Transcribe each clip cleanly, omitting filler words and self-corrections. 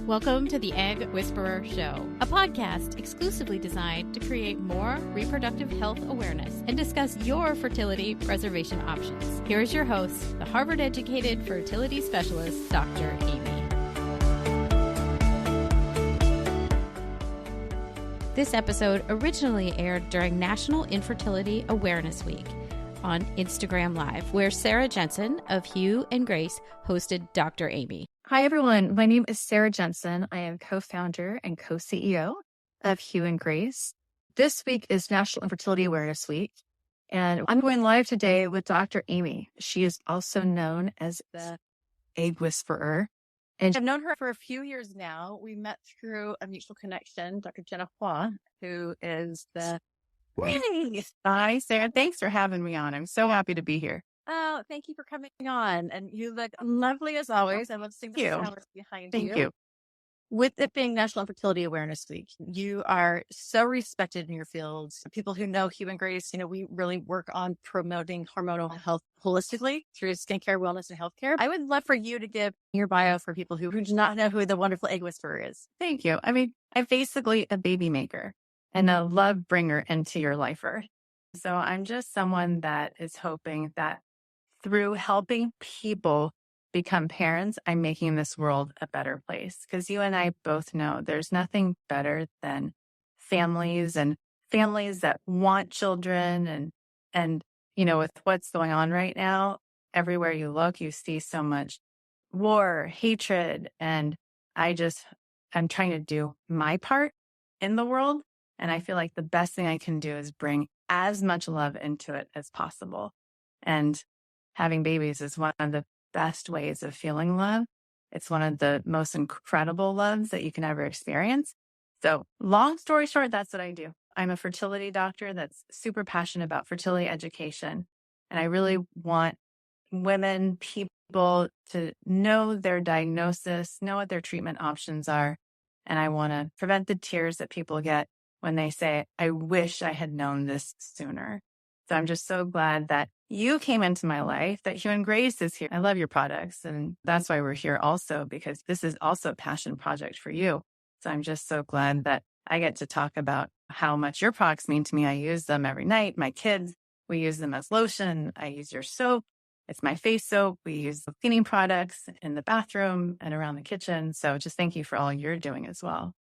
Welcome to the Egg Whisperer Show, a podcast exclusively designed to create more reproductive health awareness and discuss your fertility preservation options. Here is your host, the Harvard-educated fertility specialist, Dr. Amy. This episode originally aired during National Infertility Awareness Week on Instagram Live, where Sara Jensen of Hugh and Grace hosted Dr. Amy. Hi, everyone. My name is Sara Jensen. I am co-founder and co-CEO of Hugh and Grace. This week is National Infertility Awareness Week, and I'm going live today with Dr. Amy. She is also known as the Egg Whisperer. And I've known her for a few years now. We met through a mutual connection, Dr. Jenna Hua, who is the... Hey. Hi, Sarah. Thanks for having me on. I'm so happy to be here. Oh, thank you for coming on. And you look lovely as always. I love seeing the flowers behind you. Thank you. With it being National Infertility Awareness Week, you are so respected in your field. People who know Hugh and Grace, we really work on promoting hormonal health holistically through skincare, wellness, and healthcare. I would love for you to give your bio for people who do not know who the wonderful Egg Whisperer is. Thank you. I'm basically a baby maker and a love bringer into your lifer. So I'm just someone that is hoping that through helping people become parents, I'm making this world a better place. Because you and I both know there's nothing better than families that want children. And with what's going on right now, everywhere you look, you see so much war, hatred. And I'm trying to do my part in the world. And I feel like the best thing I can do is bring as much love into it as possible. And having babies is one of the best ways of feeling love. It's one of the most incredible loves that you can ever experience. So long story short, that's what I do. I'm a fertility doctor that's super passionate about fertility education. And I really want women, people to know their diagnosis, know what their treatment options are. And I want to prevent the tears that people get when they say, I wish I had known this sooner. So I'm just so glad that you came into my life, that Hugh and Grace is here. I love your products. And that's why we're here also, because this is also a passion project for you. So I'm just so glad that I get to talk about how much your products mean to me. I use them every night. My kids, we use them as lotion. I use your soap. It's my face soap. We use the cleaning products in the bathroom and around the kitchen. So just thank you for all you're doing as well.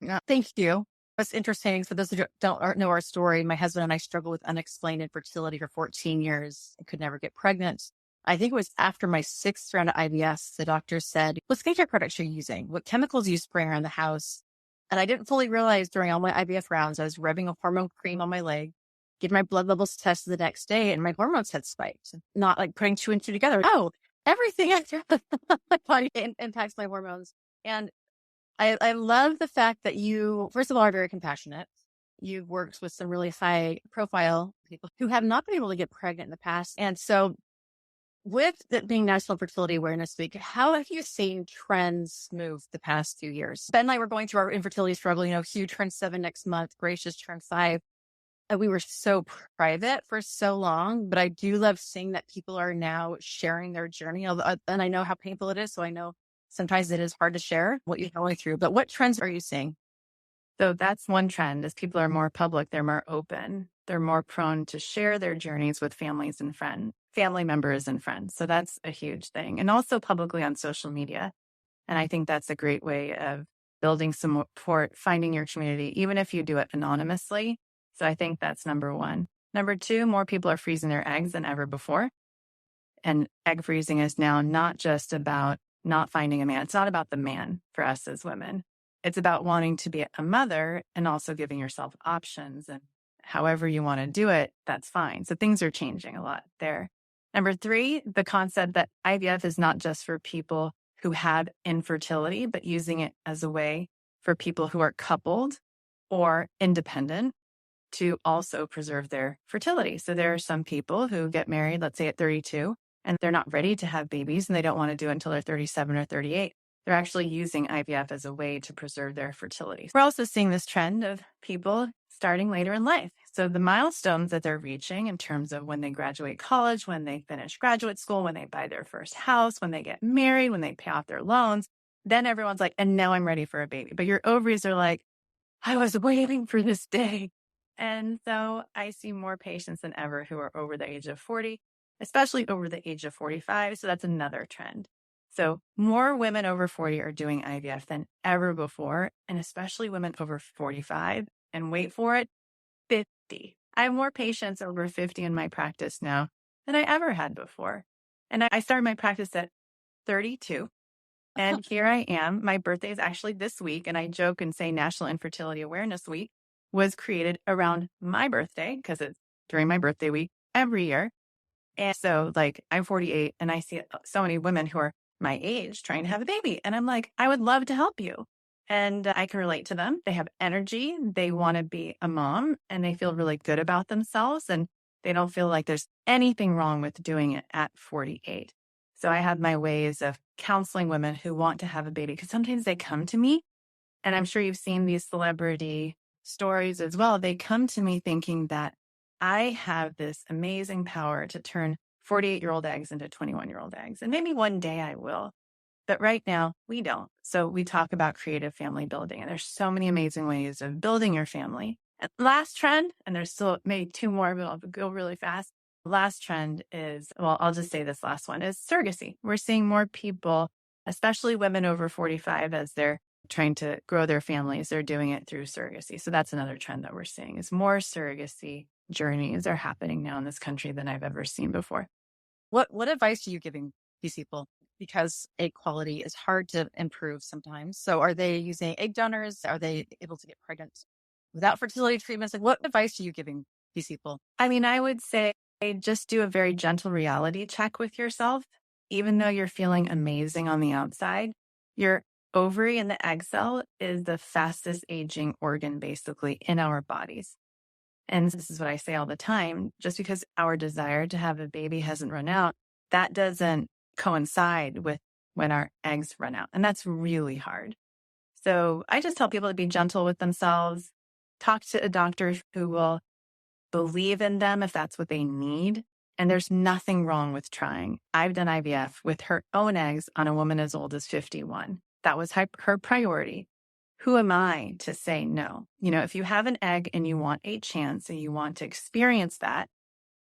Yeah, thank you. What's interesting, for those who don't know our story, my husband and I struggled with unexplained infertility for 14 years and could never get pregnant. I think it was after my 6th round of IVF, the doctor said, what skincare products are you using? What chemicals do you spray around the house? And I didn't fully realize during all my IVF rounds, I was rubbing a hormone cream on my leg, getting my blood levels tested the next day, and my hormones had spiked. Not like putting 2 and 2 together. Oh, everything after my body impacts my hormones. And I love the fact that you, first of all, are very compassionate. You've worked with some really high profile people who have not been able to get pregnant in the past. And so with it being National Fertility Awareness Week, how have you seen trends move the past few years? Ben and I were going through our infertility struggle. Hugh turned 7 next month. Grace just turned 5. And we were so private for so long, but I do love seeing that people are now sharing their journey. And I know how painful it is. So I know sometimes it is hard to share what you're going through, but what trends are you seeing? So that's one trend. As people are more public, they're more open. They're more prone to share their journeys with families and family members and friends. So that's a huge thing. And also publicly on social media. And I think that's a great way of building some support, finding your community, even if you do it anonymously. So I think that's number one. Number 2, more people are freezing their eggs than ever before. And egg freezing is now not just about not finding a man. It's not about the man for us as women. It's about wanting to be a mother and also giving yourself options. And however you want to do it, that's fine. So things are changing a lot there. Number 3, the concept that IVF is not just for people who have infertility, but using it as a way for people who are coupled or independent to also preserve their fertility. So there are some people who get married, let's say at 32, and they're not ready to have babies and they don't want to do it until they're 37 or 38. They're actually using IVF as a way to preserve their fertility. We're also seeing this trend of people starting later in life. So the milestones that they're reaching in terms of when they graduate college, when they finish graduate school, when they buy their first house, when they get married, when they pay off their loans, then everyone's like, and now I'm ready for a baby. But your ovaries are like, I was waiting for this day. And so I see more patients than ever who are over the age of 40, especially over the age of 45. So that's another trend. So more women over 40 are doing IVF than ever before, and especially women over 45. And wait for it, 50. I have more patients over 50 in my practice now than I ever had before. And I started my practice at 32. And here I am. My birthday is actually this week. And I joke and say National Infertility Awareness Week was created around my birthday because it's during my birthday week every year. And so I'm 48 and I see so many women who are my age trying to have a baby. And I'm like, I would love to help you. And I can relate to them. They have energy. They want to be a mom and they feel really good about themselves. And they don't feel like there's anything wrong with doing it at 48. So I have my ways of counseling women who want to have a baby because sometimes they come to me, and I'm sure you've seen these celebrity stories as well. They come to me thinking that I have this amazing power to turn 48-year-old eggs into 21-year-old eggs. And maybe one day I will. But right now, we don't. So we talk about creative family building, and there's so many amazing ways of building your family. And last trend, and there's still maybe two more, but I'll go really fast. Last trend is, well, I'll just say this last one is surrogacy. We're seeing more people, especially women over 45, as they're trying to grow their families, they're doing it through surrogacy. So that's another trend that we're seeing is more surrogacy journeys are happening now in this country than I've ever seen before. What advice are you giving these people? Because egg quality is hard to improve sometimes. So are they using egg donors? Are they able to get pregnant without fertility treatments? Like, what advice are you giving these people? I mean, I would say just do a very gentle reality check with yourself. Even though you're feeling amazing on the outside, your ovary and the egg cell is the fastest aging organ basically in our bodies. And this is what I say all the time, just because our desire to have a baby hasn't run out, that doesn't coincide with when our eggs run out. And that's really hard. So I just tell people to be gentle with themselves, talk to a doctor who will believe in them if that's what they need. And there's nothing wrong with trying. I've done IVF with her own eggs on a woman as old as 51. That was her priority. Who am I to say no? If you have an egg and you want a chance and you want to experience that,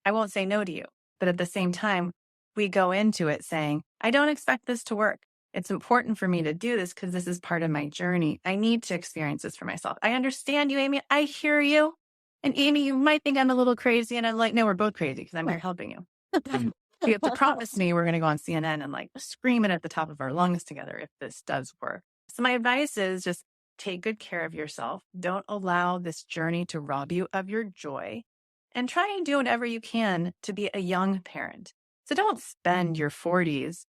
I won't say no to you. But at the same time, we go into it saying, I don't expect this to work. It's important for me to do this because this is part of my journey. I need to experience this for myself. I understand you, Amy. I hear you. And Amy, you might think I'm a little crazy. And I'm like, no, we're both crazy because I'm here helping you. You have to promise me we're going to go on CNN and scream it at the top of our lungs together if this does work. So my advice is just take good care of yourself. Don't allow this journey to rob you of your joy, and try and do whatever you can to be a young parent. So don't spend your 40s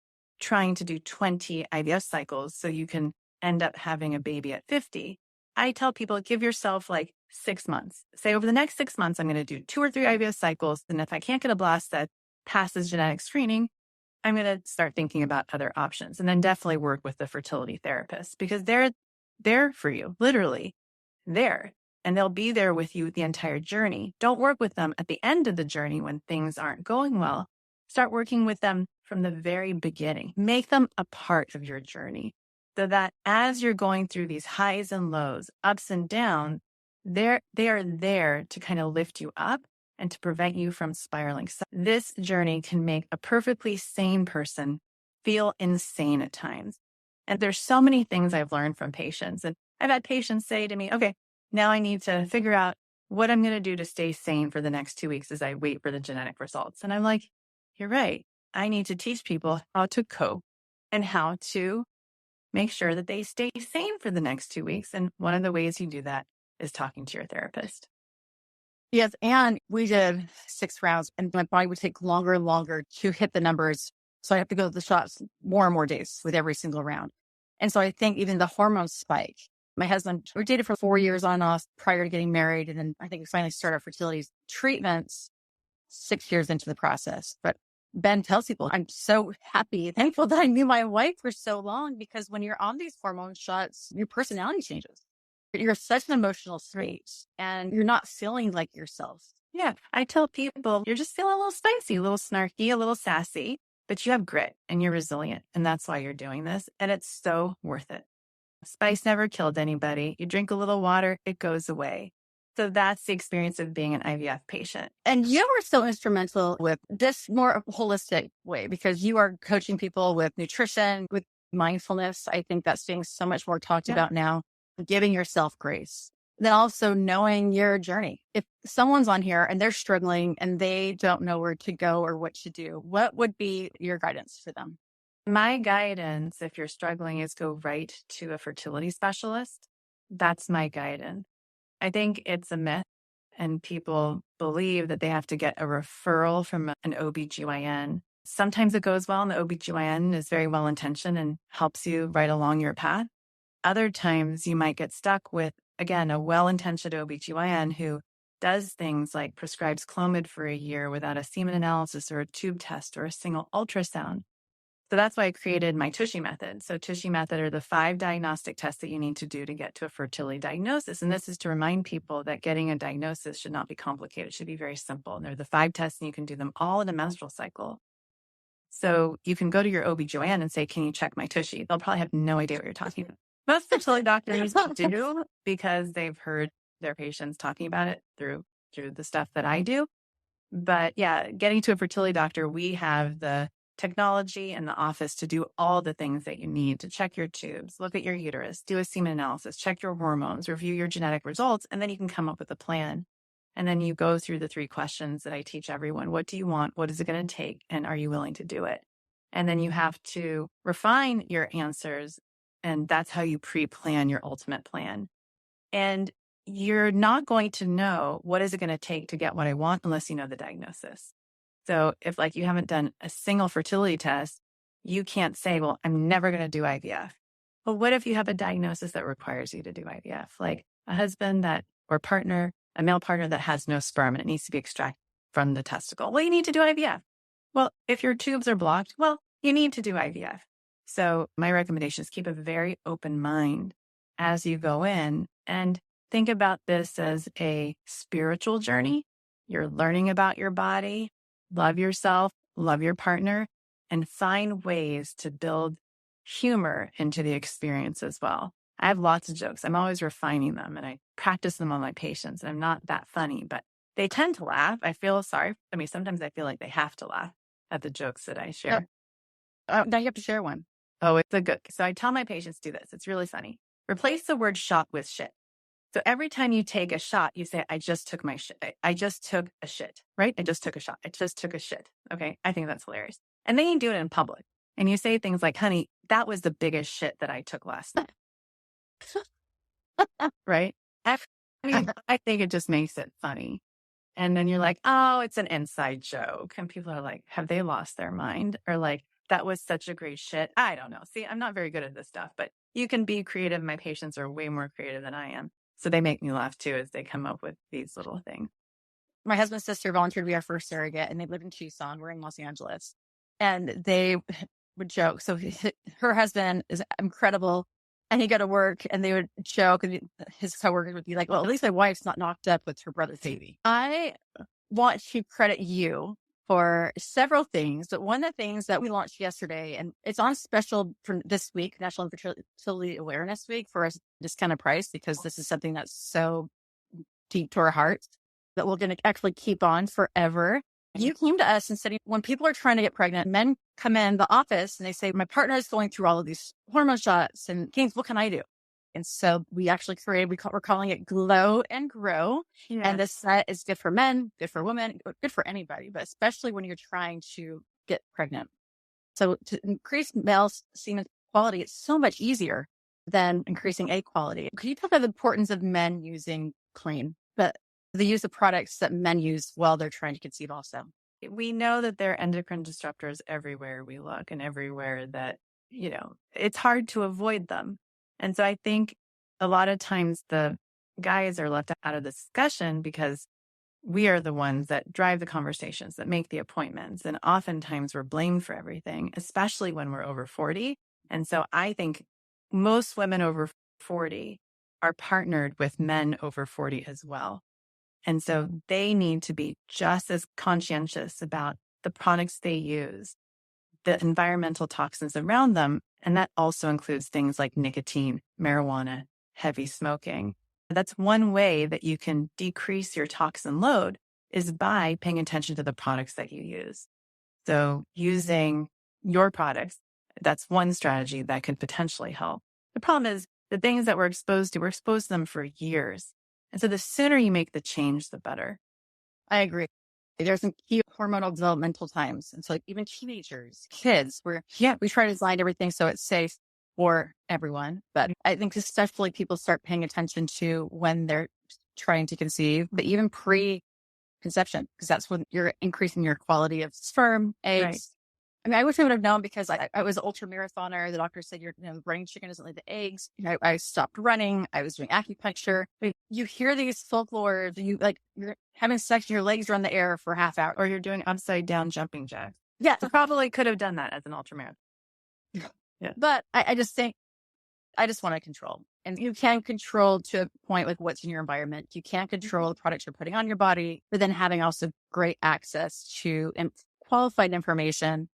trying to do 20 IVF cycles so you can end up having a baby at 50. I tell people, give yourself 6 months. Say over the next 6 months, I'm going to do 2 or 3 IVF cycles. And if I can't get a blast that passes genetic screening, I'm going to start thinking about other options. And then definitely work with the fertility therapist because they're there for you, literally there. And they'll be there with you the entire journey. Don't work with them at the end of the journey when things aren't going well. Start working with them from the very beginning. Make them a part of your journey so that as you're going through these highs and lows, ups and downs, they are there to kind of lift you up and to prevent you from spiraling. So this journey can make a perfectly sane person feel insane at times. And there's so many things I've learned from patients. And I've had patients say to me, okay, now I need to figure out what I'm going to do to stay sane for the next 2 weeks as I wait for the genetic results. And I'm like, you're right. I need to teach people how to cope and how to make sure that they stay sane for the next 2 weeks. And one of the ways you do that is talking to your therapist. Yes. And we did 6 rounds and my body would take longer and longer to hit the numbers. So I have to go to the shots more and more days with every single round. And so I think even the hormone spike, my husband, we dated for 4 years on and off prior to getting married. And then I think we finally started our fertility treatments 6 years into the process. But Ben tells people, I'm so happy, thankful that I knew my wife for so long, because when you're on these hormone shots, your personality changes. You're such an emotional state and you're not feeling like yourself. Yeah. I tell people, you're just feeling a little spicy, a little snarky, a little sassy. but you have grit and you're resilient. And that's why you're doing this. And it's so worth it. Spice never killed anybody. You drink a little water, it goes away. So that's the experience of being an IVF patient. And you were so instrumental with this more holistic way because you are coaching people with nutrition, with mindfulness. I think that's being so much more talked about now, giving yourself grace. Then also knowing your journey. If someone's on here and they're struggling and they don't know where to go or what to do, what would be your guidance for them? My guidance, if you're struggling, is go right to a fertility specialist. That's my guidance. I think it's a myth, and people believe that they have to get a referral from an OBGYN. Sometimes it goes well, and the OBGYN is very well intentioned and helps you right along your path. Other times you might get stuck with, again, a well-intentioned OBGYN who does things like prescribes Clomid for a year without a semen analysis or a tube test or a single ultrasound. So that's why I created my Tushy method. So Tushy method are the 5 diagnostic tests that you need to do to get to a fertility diagnosis. And this is to remind people that getting a diagnosis should not be complicated. It should be very simple. And they're the 5 tests and you can do them all in a menstrual cycle. So you can go to your OBGYN and say, can you check my Tushy? They'll probably have no idea what you're talking about. Most fertility doctors do because they've heard their patients talking about it through the stuff that I do. But yeah, getting to a fertility doctor, we have the technology in the office to do all the things that you need to check your tubes, look at your uterus, do a semen analysis, check your hormones, review your genetic results, and then you can come up with a plan. And then you go through the 3 questions that I teach everyone. What do you want? What is it going to take? And are you willing to do it? And then you have to refine your answers. And that's how you pre-plan your ultimate plan. And you're not going to know what is it going to take to get what I want unless you know the diagnosis. So if you haven't done a single fertility test, you can't say, well, I'm never going to do IVF. Well, what if you have a diagnosis that requires you to do IVF? Like a husband or partner, a male partner that has no sperm and it needs to be extracted from the testicle. Well, you need to do IVF. Well, if your tubes are blocked, well, you need to do IVF. So my recommendation is keep a very open mind as you go in and think about this as a spiritual journey. You're learning about your body. Love yourself, love your partner, and find ways to build humor into the experience as well. I have lots of jokes. I'm always refining them and I practice them on my patients. And I'm not that funny, but they tend to laugh. I feel sorry. I mean, sometimes I feel like they have to laugh at the jokes that I share. Now you have to share one. Oh, it's a good. So I tell my patients do this. It's really funny. Replace the word shot with shit. So every time you take a shot, you say, I just took my shit. I just took a shit, right? I just took a shot. I just took a shit. Okay. I think that's hilarious. And then you do it in public and you say things like, honey, that was the biggest shit that I took last night. Right? I think it just makes it funny. And then you're like, oh, it's an inside joke. And people are like, have they lost their mind? Or like, that was such a great shit. I don't know. See, I'm not very good at this stuff, but you can be creative. My patients are way more creative than I am. So they make me laugh too as they come up with these little things. My husband's sister volunteered to be our first surrogate and they live in Tucson. We're in Los Angeles. And they would joke. So her husband is incredible. And he'd go to work and they would joke and his coworkers would be like, well, at least my wife's not knocked up with her brother's baby. I want to credit you for several things, but one of the things that we launched yesterday, and it's on special for this week, National Infertility Awareness Week, for a discounted price, because this is something that's so deep to our hearts that we're going to actually keep on forever. You came to us and said, when people are trying to get pregnant, men come in the office and they say, my partner is going through all of these hormone shots and James, what can I do? And so we actually created, we're calling it Glow and Grow. Yeah. And this set is good for men, good for women, good for anybody, but especially when you're trying to get pregnant. So to increase male semen quality, it's so much easier than increasing egg quality. Could you talk about the importance of men using clean, but the use of products that men use while they're trying to conceive also? We know that there are endocrine disruptors everywhere we look and everywhere that, it's hard to avoid them. And so I think a lot of times the guys are left out of the discussion because we are the ones that drive the conversations, that make the appointments. And oftentimes we're blamed for everything, especially when we're over 40. And so I think most women over 40 are partnered with men over 40 as well. And so they need to be just as conscientious about the products they use. the environmental toxins around them. And that also includes things like nicotine, marijuana, heavy smoking. That's one way that you can decrease your toxin load is by paying attention to the products that you use. So using your products, that's one strategy that could potentially help. The problem is the things that we're exposed to them for years. And so the sooner you make the change, the better. I agree. There's some key hormonal developmental times. And so like even teenagers, kids, we try to design everything so it's safe for everyone. But I think especially people start paying attention to when they're trying to conceive, but even pre-conception, because that's when you're increasing your quality of sperm, eggs. Right. I mean, I wish I would have known because I was an ultra marathoner. The doctor said, running chicken doesn't lay the eggs. I stopped running. I was doing acupuncture. You hear these folklore, you're having sex and your legs are in the air for a half hour. Or you're doing upside down jumping jacks. Yeah. So probably could have done that as an ultra marathon. Yeah. But I just think, I just want to control. And you can control to a point like what's in your environment. You can't control the products you're putting on your body, but then having also great access to qualified information.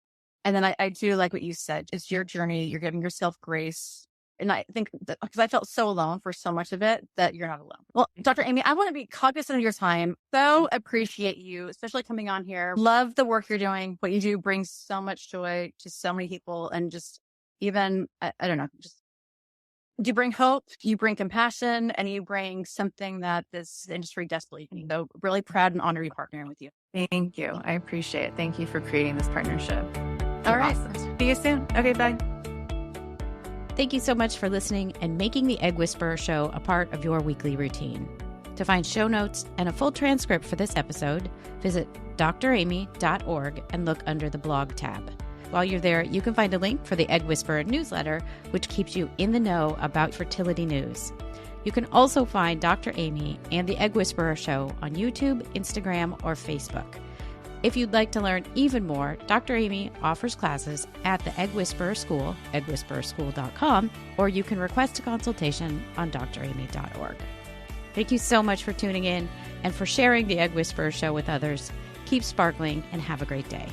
And then I do like what you said. It's your journey. You're giving yourself grace. And I think that because I felt so alone for so much of it, that you're not alone. Well, Dr. Amy, I want to be cognizant of your time. So appreciate you, especially coming on here. Love the work you're doing. What you do brings so much joy to so many people. And just even, I don't know, just you bring hope, you bring compassion, and you bring something that this industry desperately needs. So really proud and honored to be partnering with you. Thank you. I appreciate it. Thank you for creating this partnership. All right. Awesome. See you soon. Okay, bye. Thank you so much for listening and making the Egg Whisperer Show a part of your weekly routine. To find show notes and a full transcript for this episode, visit dramy.org and look under the blog tab. While you're there, you can find a link for the Egg Whisperer newsletter, which keeps you in the know about fertility news. You can also find Dr. Amy and the Egg Whisperer Show on YouTube, Instagram, or Facebook. If you'd like to learn even more, Dr. Amy offers classes at the Egg Whisperer School, eggwhispererschool.com, or you can request a consultation on dramy.org. Thank you so much for tuning in and for sharing the Egg Whisperer Show with others. Keep sparkling and have a great day.